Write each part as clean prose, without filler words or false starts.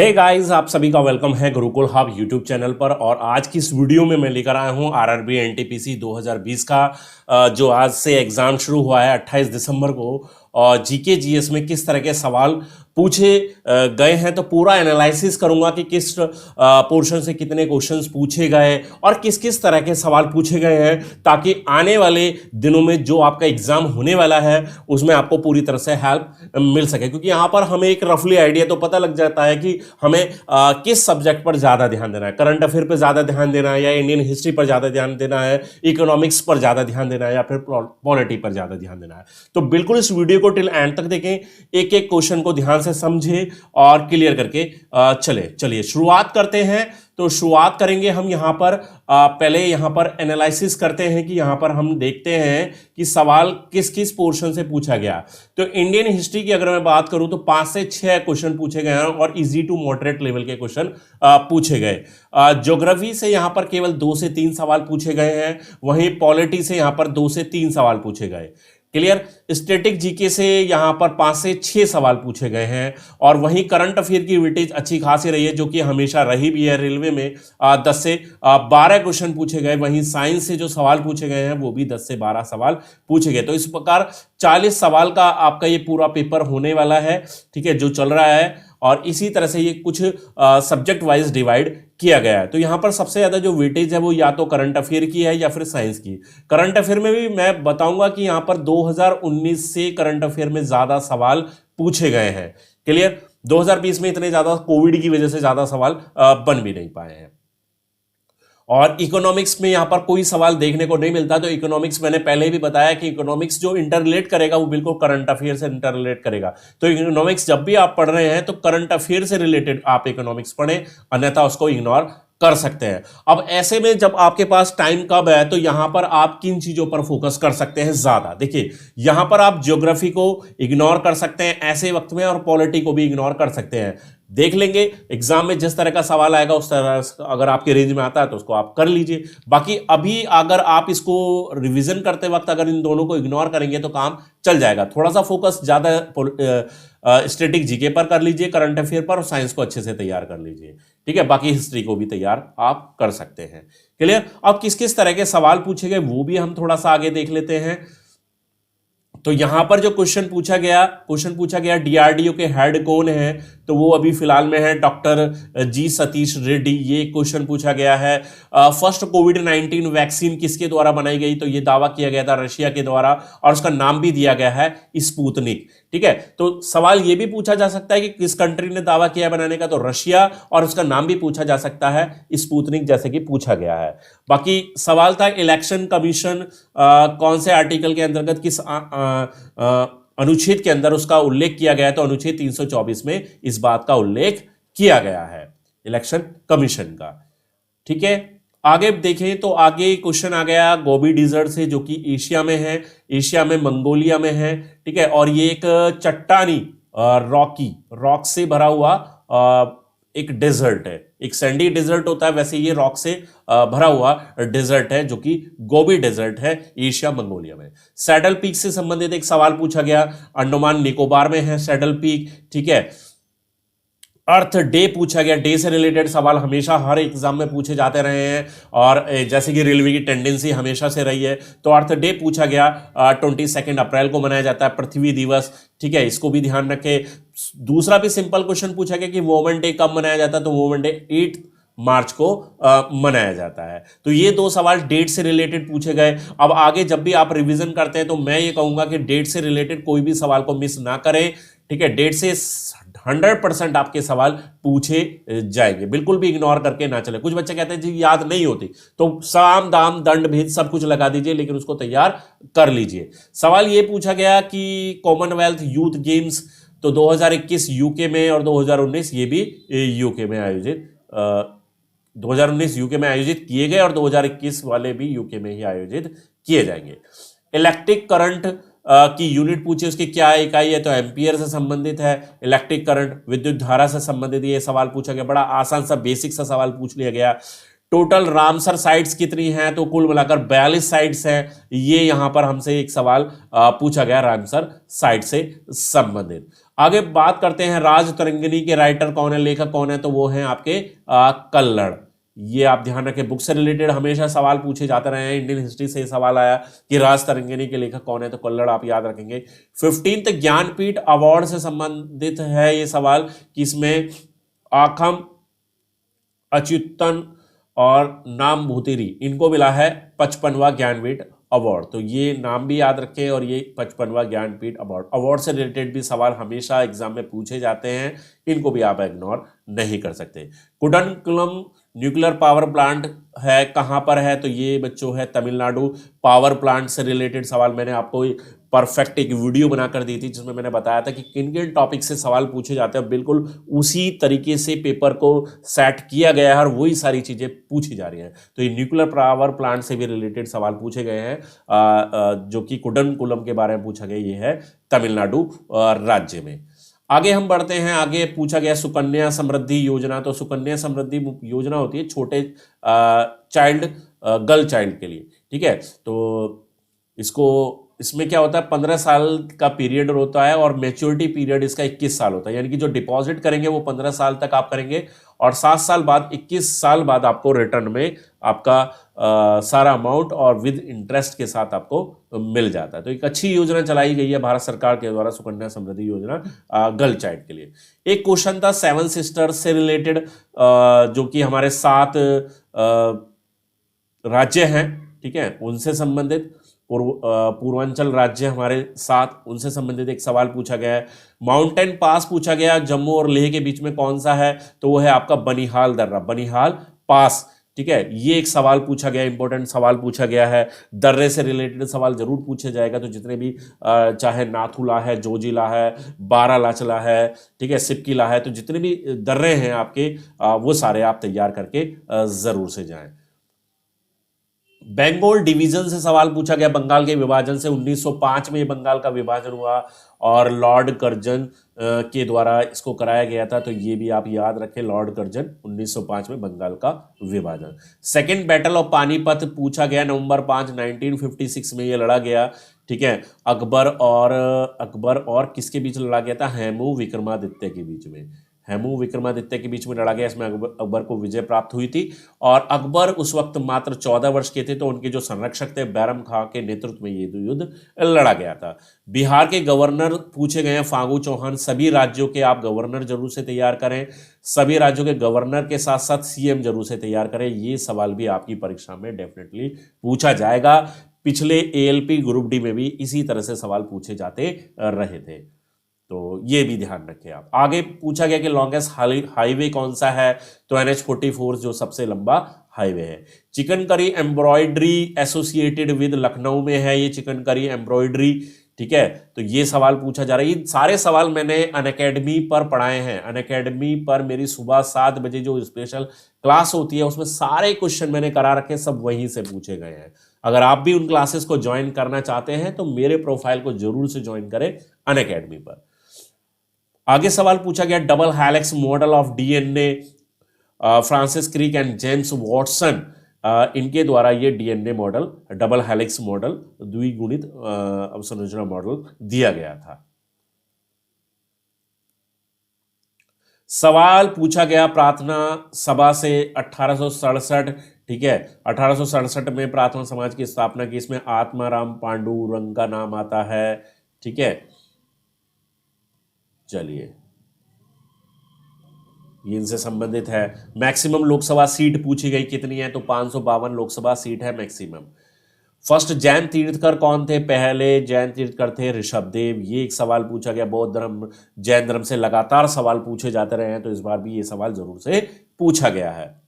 Hey guys, आप सभी का वेलकम है गुरुकुल हब यूट्यूब चैनल पर। और आज की इस वीडियो में मैं लेकर आया हूं आरआरबी एनटीपीसी 2020 का जो आज से एग्जाम शुरू हुआ है 28 दिसंबर को। और जीके जीएस में किस तरह के सवाल पूछे गए हैं, तो पूरा एनालिसिस करूंगा कि किस पोर्शन से कितने क्वेश्चंस पूछे गए और किस किस तरह के सवाल पूछे गए हैं, ताकि आने वाले दिनों में जो आपका एग्जाम होने वाला है उसमें आपको पूरी तरह से हेल्प मिल सके। क्योंकि यहाँ पर हमें एक रफली आइडिया तो पता लग जाता है कि हमें किस सब्जेक्ट पर ज़्यादा ध्यान देना है, करंट अफेयर पर ज़्यादा ध्यान देना है या इंडियन हिस्ट्री पर ज़्यादा ध्यान देना है, इकोनॉमिक्स पर ज़्यादा ध्यान देना है या फिर पॉलिटी पर ज़्यादा ध्यान देना है। तो बिल्कुल इस वीडियो को टिल एंड तक देखें, एक एक क्वेश्चन को ध्यान से समझें और क्लियर करके चलिए शुरुआत करते हैं। तो शुरुआत करेंगे हम यहाँ पर पहले यहाँ पर एनालिसिस करते हैं कि यहाँ पर हम देखते हैं कि सवाल किस किस पोर्शन से पूछा गया। तो इंडियन हिस्ट्री की अगर मैं बात करूं तो 5 से 6 क्वेश्चन पूछे गए हैं और इजी टू मॉडरेट लेवल के क्वेश्चन पूछे गए। ज्योग्राफी से यहाँ पर केवल 2 से 3 सवाल पूछे गए हैं, वहीं पॉलिटी से यहाँ पर 2 से 3 सवाल पूछे गए। क्लियर। स्टैटिक जीके से यहां पर 5 से 6 सवाल पूछे गए हैं और वहीं करंट अफेयर की वेटेज अच्छी खासी रही है, जो कि हमेशा रही भी है। रेलवे में 10 से 12 क्वेश्चन पूछे गए, वहीं साइंस से जो सवाल पूछे गए हैं वो भी 10 से 12 सवाल पूछे गए। तो इस प्रकार 40 सवाल का आपका ये पूरा पेपर होने वाला है, ठीक है, जो चल रहा है। और इसी तरह से ये कुछ सब्जेक्ट वाइज डिवाइड किया गया है। तो यहां पर सबसे ज्यादा जो वेटेज है वो या तो करंट अफेयर की है या फिर साइंस की। करंट अफेयर में भी मैं बताऊंगा कि यहां पर 2019 से करंट अफेयर में ज्यादा सवाल पूछे गए हैं। क्लियर। 2020 में इतने ज्यादा कोविड की वजह से ज्यादा सवाल बन भी नहीं पाए हैं। और इकोनॉमिक्स में यहां पर कोई सवाल देखने को नहीं मिलता। तो इकोनॉमिक्स मैंने पहले भी बताया कि इकोनॉमिक्स जो इंटररिलेट करेगा वो बिल्कुल करंट अफेयर से इंटररिलेट करेगा। तो इकोनॉमिक्स जब भी आप पढ़ रहे हैं तो करंट अफेयर से रिलेटेड आप इकोनॉमिक्स पढ़ें, अन्यथा उसको इग्नोर कर सकते हैं। अब ऐसे में जब आपके पास टाइम कब है तो यहां पर आप किन चीजों पर फोकस कर सकते हैं ज्यादा। देखिए, यहां पर आप ज्योग्राफी को इग्नोर कर सकते हैं ऐसे वक्त में, और पॉलिटी को भी इग्नोर कर सकते हैं। देख लेंगे एग्जाम में जिस तरह का सवाल आएगा उस तरह अगर आपके रेंज में आता है तो उसको आप कर लीजिए। बाकी अभी अगर आप इसको रिवीजन करते वक्त अगर इन दोनों को इग्नोर करेंगे तो काम चल जाएगा। थोड़ा सा फोकस ज्यादा स्टैटिक जीके पर कर लीजिए, करंट अफेयर पर, और साइंस को अच्छे से तैयार कर लीजिए, ठीक है। बाकी हिस्ट्री को भी तैयार आप कर सकते हैं। क्लियर। अब किस किस तरह के सवाल पूछे गए वो भी हम थोड़ा सा आगे देख लेते हैं। तो यहां पर जो क्वेश्चन पूछा गया डीआरडीओ के हेड कौन है, तो वो अभी फिलहाल में है डॉक्टर जी सतीश रेड्डी। ये क्वेश्चन पूछा गया है। फर्स्ट कोविड-19 वैक्सीन किसके द्वारा बनाई गई, तो ये दावा किया गया था रशिया के द्वारा, और उसका नाम भी दिया गया है स्पुतनिक, ठीक है। तो सवाल ये भी पूछा जा सकता है कि किस कंट्री ने दावा किया बनाने का, तो रशिया, और उसका नाम भी पूछा जा सकता है स्पुतनिक, जैसे कि पूछा गया है। बाकी सवाल था इलेक्शन कमीशन कौन से आर्टिकल के अंतर्गत किस अनुच्छेद के अंदर उसका उल्लेख किया गया है, तो अनुच्छेद 324 में इस बात का उल्लेख किया गया है इलेक्शन कमीशन का, ठीक है। आगे देखें तो आगे क्वेश्चन आ गया गोबी डिजर्ट से, जो कि एशिया में है, एशिया में मंगोलिया में है, ठीक है। और ये एक चट्टानी रॉक से भरा हुआ एक डेजर्ट है, एक सैंडी डेजर्ट होता है, वैसे ये रॉक से भरा हुआ डेजर्ट है, जो कि गोबी डेजर्ट है, एशिया मंगोलिया में। सैडल पीक से संबंधित एक सवाल पूछा गया, अंडमान निकोबार में है सैडल पीक, ठीक है। अर्थ डे पूछा गया, डे से रिलेटेड सवाल हमेशा हर एग्जाम में पूछे जाते रहे हैं, और जैसे कि रेलवे की टेंडेंसी हमेशा से रही है। तो अर्थ डे पूछा गया, 22 अप्रैल को मनाया जाता है, पृथ्वी दिवस, ठीक है, इसको भी ध्यान रखें। दूसरा भी सिंपल क्वेश्चन पूछा गया कि वुमेन डे कब मनाया जाता है, तो वुमेन डे 8 मार्च को मनाया जाता है। तो ये 2 सवाल डेट से रिलेटेड पूछे गए। अब आगे जब भी आप रिवीजन करते हैं तो मैं ये कहूंगा कि डेट से रिलेटेड कोई भी सवाल को मिस ना करें, ठीक है। डेट से 100% आपके सवाल पूछे जाएंगे, बिल्कुल भी इग्नोर करके ना चले। कुछ बच्चे कहते हैं जी याद नहीं होती, तो साम दाम दंड भेद सब कुछ लगा दीजिए, लेकिन उसको तैयार कर लीजिए। सवाल ये पूछा गया कि कॉमनवेल्थ यूथ गेम्स, तो 2021 यूके में और 2019 ये भी यूके में आयोजित 2019 यूके में आयोजित किए गए, और 2021 वाले भी यूके में ही आयोजित किए जाएंगे। इलेक्ट्रिक करंट की यूनिट पूछे, उसकी क्या इकाई है, तो एम्पियर से संबंधित है। इलेक्ट्रिक करंट विद्युत धारा से संबंधित ये सवाल पूछा गया, बड़ा आसान सा बेसिक सा सवाल पूछ लिया गया। टोटल रामसर साइट्स कितनी हैं, तो कुल मिलाकर 42 साइट्स हैं। ये यहां पर हमसे एक सवाल पूछा गया रामसर साइट से संबंधित। आगे बात करते हैं राज तरंगिणी के राइटर कौन है, लेखक कौन है, तो वो हैं आपके कल्लड़। ये आप ध्यान रखें, बुक से रिलेटेड हमेशा सवाल पूछे जाते रहे हैं। इंडियन हिस्ट्री से सवाल आया कि राज तरंगिणी के लेखक कौन है, तो कल्लड़ आप याद रखेंगे। 15th ज्ञानपीठ अवार्ड से संबंधित है ये सवाल कि इसमें आखम, अच्युतन और नाम भूतिरी, इनको मिला है 55वां ज्ञानपीठ अवार्ड। तो ये नाम भी याद रखें और ये 55वां ज्ञानपीठ अवार्ड से रिलेटेड भी सवाल हमेशा एग्जाम में पूछे जाते हैं, इनको भी आप इग्नोर नहीं कर सकते। कुडनकुलम न्यूक्लियर पावर प्लांट है, कहाँ पर है, तो ये बच्चों है तमिलनाडु। पावर प्लांट से रिलेटेड सवाल मैंने आपको परफेक्ट एक वीडियो बनाकर दी थी जिसमें मैंने बताया था कि किन किन टॉपिक से सवाल पूछे जाते हैं। बिल्कुल उसी तरीके से पेपर को सेट किया गया है और वही सारी चीज़ें पूछी जा रही हैं। तो ये न्यूक्लियर पावर प्लांट से भी रिलेटेड सवाल पूछे गए हैं, जो कि कुडनकुलम के बारे में पूछा गया। ये है तमिलनाडु राज्य में। आगे हम बढ़ते हैं, आगे पूछा गया सुकन्या समृद्धि योजना। तो सुकन्या समृद्धि योजना होती है छोटे चाइल्ड, गर्ल चाइल्ड के लिए, ठीक है। तो इसमें क्या होता है, 15 साल का पीरियड होता है और मैच्योरिटी पीरियड इसका 21 साल होता है। यानी कि जो डिपॉजिट करेंगे वो 15 साल तक आप करेंगे और 7 साल बाद, 21 साल बाद आपको रिटर्न में आपका सारा अमाउंट और विद इंटरेस्ट के साथ आपको मिल जाता है। तो एक अच्छी योजना चलाई गई है भारत सरकार के द्वारा, सुकन्या समृद्धि योजना गर्ल चाइल्ड के लिए। एक क्वेश्चन था 7 सिस्टर्स से रिलेटेड, जो कि हमारे 7 राज्य हैं, ठीक है, उनसे संबंधित पूर्वांचल राज्य हमारे 7, उनसे संबंधित एक सवाल पूछा गया है। माउंटेन पास पूछा गया, जम्मू और लेह के बीच में कौन सा है, तो वो है आपका बनिहाल दर्रा, बनिहाल पास, ठीक है। ये एक सवाल पूछा गया, इंपॉर्टेंट सवाल पूछा गया है। दर्रे से रिलेटेड सवाल जरूर पूछा जाएगा। तो जितने भी चाहे नाथुला है, जोजिला है, बारालाचला है, ठीक है, सिपकिला है, तो जितने भी दर्रे हैं आपके, वो सारे आप तैयार करके जरूर से जाएं। बंगाल डिवीजन से सवाल पूछा गया, बंगाल के विभाजन से 1905 में बंगाल का विभाजन हुआ और लॉर्ड कर्जन के द्वारा इसको कराया गया था। तो ये भी आप याद रखें, लॉर्ड कर्जन 1905 में बंगाल का विभाजन। सेकेंड बैटल ऑफ पानीपत पूछा गया, नवंबर 5 1956 में ये लड़ा गया, ठीक है। अकबर और किसके बीच लड़ा गया था, हेमू विक्रमादित्य के बीच में, हेमू विक्रमादित्य के बीच में लड़ा गया। इसमें अकबर को विजय प्राप्त हुई थी और अकबर उस वक्त मात्र 14 वर्ष के थे। तो उनके जो संरक्षक थे बैरम खां के नेतृत्व में ये युद्ध लड़ा गया था। बिहार के गवर्नर पूछे गए हैं, फागू चौहान। सभी राज्यों के आप गवर्नर जरूर से तैयार करें, सभी राज्यों के गवर्नर के साथ साथ सीएम जरूर से तैयार करें। ये सवाल भी आपकी परीक्षा में डेफिनेटली पूछा जाएगा। पिछले एएलपी ग्रुप डी में भी इसी तरह से सवाल पूछे जाते रहे थे, तो ये भी ध्यान रखें आप। आगे पूछा गया कि लॉन्गेस्ट हाईवे कौन सा है, तो NH-44 जो सबसे लंबा हाईवे है। Chikankari embroidery associated with Lucknow में है, ये चिकनकरी एम्ब्रॉयडरी, ठीक है। तो ये सवाल पूछा जा रहा है। ये सारे सवाल मैंने अनअकैडमी पर पढ़ाए हैं। अनअकैडमी पर मेरी सुबह 7 बजे जो स्पेशल क्लास होती है उसमें सारे क्वेश्चन मैंने करा रखे, सब वहीं से पूछे गए हैं। अगर आप भी उन क्लासेस को ज्वाइन करना चाहते हैं तो मेरे प्रोफाइल को जरूर से ज्वाइन करें अनअकैडमी पर। आगे सवाल पूछा गया double helix model of DNA, Francis Crick and James Watson, इनके द्वारा ये DNA model, double helix model, द्विगुणित अवसंरचना मॉडल दिया गया था। सवाल पूछा गया प्रार्थना सभा से 1867, ठीक है, 1867 में प्रार्थना समाज की स्थापना की। इसमें आत्माराम पांडुरंग का नाम आता है, ठीक है। चलिए, ये इनसे संबंधित है। मैक्सिमम लोकसभा सीट पूछी गई कितनी है, तो 552 लोकसभा सीट है मैक्सिमम। फर्स्ट जैन तीर्थकर कौन थे, पहले जैन तीर्थकर थे ऋषभदेव। ये एक सवाल पूछा गया। बौद्ध धर्म जैन धर्म से लगातार सवाल पूछे जाते रहे हैं, तो इस बार भी ये सवाल जरूर से पूछा गया है।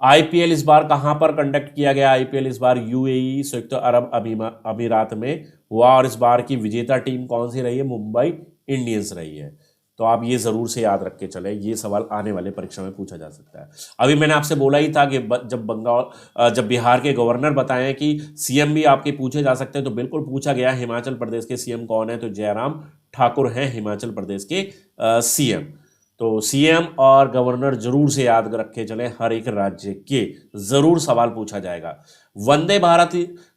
आईपीएल इस बार कहां पर कंडक्ट किया गया, आईपीएल इस बार यूएई संयुक्त अरब अमीरात में हुआ और इस बार की विजेता टीम कौन सी रही है, मुंबई इंडियंस रही है। तो आप ये जरूर से याद रख के चले, ये सवाल आने वाले परीक्षा में पूछा जा सकता है। अभी मैंने आपसे बोला ही था कि जब बिहार के गवर्नर बताएं कि सीएम भी आपके पूछे जा सकते हैं, तो बिल्कुल पूछा गया। हिमाचल प्रदेश के सीएम कौन है, तो जयराम ठाकुर हैं हिमाचल प्रदेश के सीएम। तो सीएम और गवर्नर जरूर से याद रखे चले, हर एक राज्य के जरूर सवाल पूछा जाएगा। वंदे भारत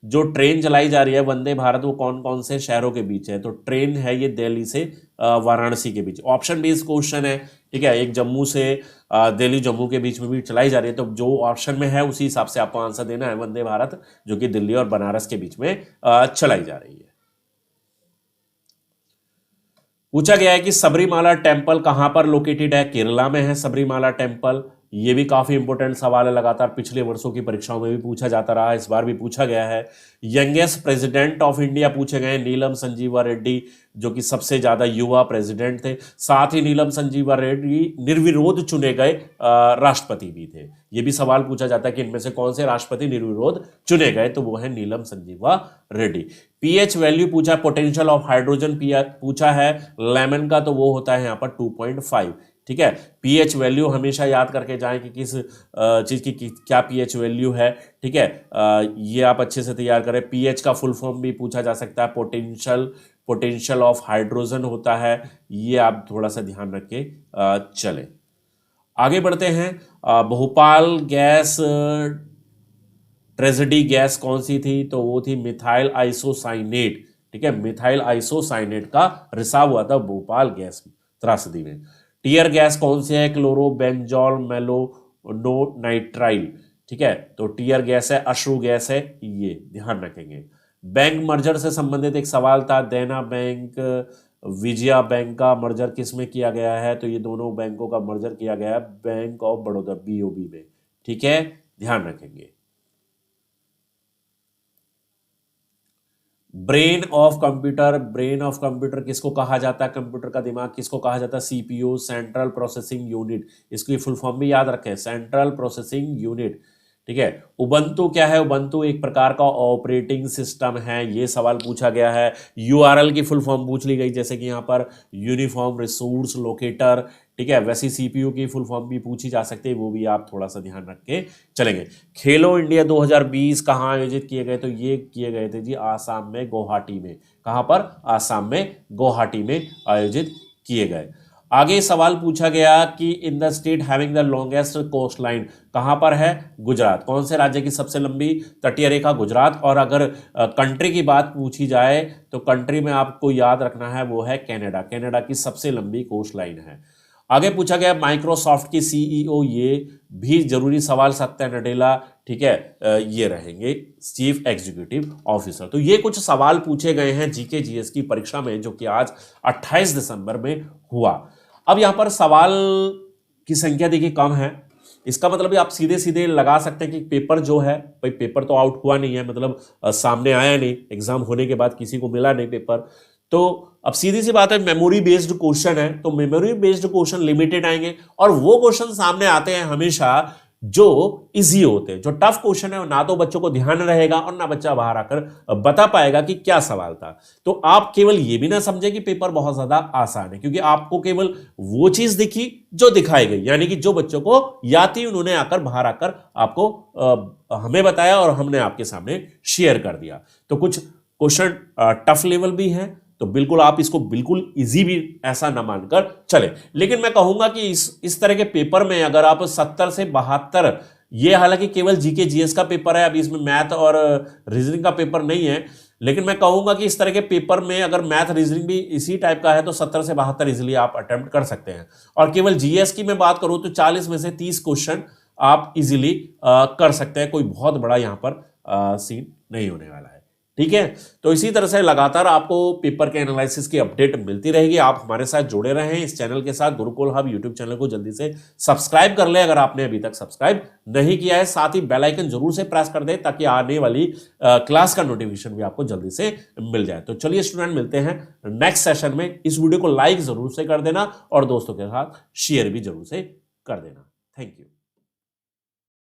जो ट्रेन चलाई जा रही है, वंदे भारत, वो कौन कौन से शहरों के बीच है? तो ट्रेन है ये दिल्ली से वाराणसी के बीच। ऑप्शन बेस्ड क्वेश्चन है, ठीक है। एक जम्मू से दिल्ली जम्मू के बीच में भी चलाई जा रही है, तो जो ऑप्शन में है उसी हिसाब से आपको आंसर देना है। वंदे भारत जो कि दिल्ली और बनारस के बीच में चलाई जा रही है। पूछा गया है कि सबरीमाला टेम्पल कहां पर लोकेटेड है? केरला में है सबरीमाला टेम्पल। ये भी काफी इंपॉर्टेंट सवाल है, लगातार पिछले वर्षों की परीक्षाओं में भी पूछा जाता रहा है, इस बार भी पूछा गया है। यंगेस्ट प्रेसिडेंट ऑफ इंडिया पूछे गए नीलम संजीवा रेड्डी, जो कि सबसे ज्यादा युवा प्रेसिडेंट थे। साथ ही नीलम संजीवा रेड्डी निर्विरोध चुने गए राष्ट्रपति भी थे। ये भी सवाल पूछा जाता है कि इनमें से कौन से राष्ट्रपति निर्विरोध चुने गए, तो वो है नीलम संजीवा रेड्डी। पीएच वैल्यू पूछा, पोटेंशियल ऑफ हाइड्रोजन पूछा है लेमन का, तो वो होता है यहाँ पर 2.5, ठीक है। पीएच वैल्यू हमेशा याद करके जाएं कि किस चीज़ की क्या पीएच वैल्यू है, ठीक है। ये आप अच्छे से तैयार करें। पीएच का फुल फॉर्म भी पूछा जा सकता है, पोटेंशियल ऑफ हाइड्रोजन होता है, ये आप थोड़ा सा ध्यान रख के चले। आगे बढ़ते हैं। भोपाल गैस ट्रेजेडी गैस कौन सी थी? तो वो थी मिथाइल आइसोसाइनेट, ठीक है। मिथाइल आइसोसाइनेट का रिसाव हुआ था भोपाल गैस त्रासदी में। टीयर गैस कौन सी है? क्लोरोबेंजॉल मेलोनाइट्राइल, ठीक है। तो टीयर गैस है, अश्रु गैस है, ये ध्यान रखेंगे। बैंक मर्जर से संबंधित एक सवाल था, देना बैंक विजया बैंक का मर्जर किसमें किया गया है? तो ये दोनों बैंकों का मर्जर किया गया है बैंक ऑफ बड़ौदा बीओबी में, ठीक है, ध्यान रखेंगे। ब्रेन ऑफ कंप्यूटर किसको कहा जाता है? कंप्यूटर का दिमाग किसको कहा जाता है? CPU, central processing unit. इसकी फुल फॉर्म भी याद रखें, सेंट्रल प्रोसेसिंग यूनिट, ठीक है। उबंटू क्या है? उबंटू एक प्रकार का ऑपरेटिंग सिस्टम है, ये सवाल पूछा गया है। यूआरएल की फुल फॉर्म पूछ ली गई, जैसे कि यहाँ पर यूनिफॉर्म रिसोर्स लोकेटर, ठीक है। वैसे सीपीयू की फुल फॉर्म भी पूछी जा सकती है, वो भी आप थोड़ा सा ध्यान रख के चलेंगे। खेलो इंडिया 2020 कहाँ आयोजित किए गए? तो ये किए गए थे जी आसाम में, गुवाहाटी में। कहाँ पर? आसाम में, गुवाहाटी में आयोजित किए गए। आगे सवाल पूछा गया कि in the state having the longest coastline, कहां पर है? गुजरात। कौन से राज्य की सबसे लंबी तटीय रेखा? गुजरात। और अगर कंट्री की बात पूछी जाए तो कंट्री में आपको याद रखना है वो है कनाडा। कनाडा की सबसे लंबी कोस्ट लाइन है। आगे पूछा गया माइक्रोसॉफ्ट की सीईओ, ये भी जरूरी सवाल, सत्या नडेला, ठीक है, ये रहेंगे चीफ एग्जीक्यूटिव ऑफिसर। तो ये कुछ सवाल पूछे गए हैं जीके जीएस की परीक्षा में, जो कि आज 28 दिसंबर में हुआ। अब यहां पर सवाल की संख्या देखिए कम है, इसका मतलब आप सीधे सीधे लगा सकते हैं कि पेपर जो है, भाई पेपर तो आउट हुआ नहीं है, मतलब सामने आया नहीं, एग्जाम होने के बाद किसी को मिला नहीं पेपर, तो अब सीधी सी बात है मेमोरी बेस्ड क्वेश्चन है, तो मेमोरी बेस्ड क्वेश्चन लिमिटेड आएंगे और वो क्वेश्चन सामने आते हैं हमेशा जो इजी होते हैं। जो टफ क्वेश्चन है ना तो बच्चों को ध्यान रहेगा और ना बच्चा बाहर आकर बता पाएगा कि क्या सवाल था। तो आप केवल ये भी ना समझे कि पेपर बहुत ज्यादा आसान है, क्योंकि आपको केवल वो चीज दिखी जो दिखाई गई, यानी कि जो बच्चों को याद थी उन्होंने आकर बाहर आकर आपको हमें बताया और हमने आपके सामने शेयर कर दिया। तो कुछ क्वेश्चन टफ लेवल भी है, तो बिल्कुल आप इसको बिल्कुल इजी भी ऐसा ना मानकर चले। लेकिन मैं कहूंगा कि इस तरह के पेपर में अगर आप 70 से 72, ये हालांकि केवल जीके जीएस का पेपर है, अभी इसमें मैथ और रीजनिंग का पेपर नहीं है, लेकिन मैं कहूंगा कि इस तरह के पेपर में अगर मैथ रीजनिंग भी इसी टाइप का है तो 70 से 72 इजिली आप अटेम्प्ट कर सकते हैं। और केवल जीएस की मैं बात करूं तो 40 में से 30 क्वेश्चन आप इजिली कर सकते हैं, कोई बहुत बड़ा यहां पर सीन नहीं होने वाला है, ठीक है। तो इसी तरह से लगातार आपको पेपर के एनालिसिस की अपडेट मिलती रहेगी। आप हमारे साथ जुड़े रहें इस चैनल के साथ। गुरुकुल हब यूट्यूब चैनल को जल्दी से सब्सक्राइब कर लें अगर आपने अभी तक सब्सक्राइब नहीं किया है। साथ ही बेल आइकन जरूर से प्रेस कर दें ताकि आने वाली क्लास का नोटिफिकेशन भी आपको जल्दी से मिल जाए। तो चलिए स्टूडेंट, मिलते हैं नेक्स्ट सेशन में। इस वीडियो को लाइक जरूर से कर देना और दोस्तों के साथ शेयर भी जरूर से कर देना। Thank you.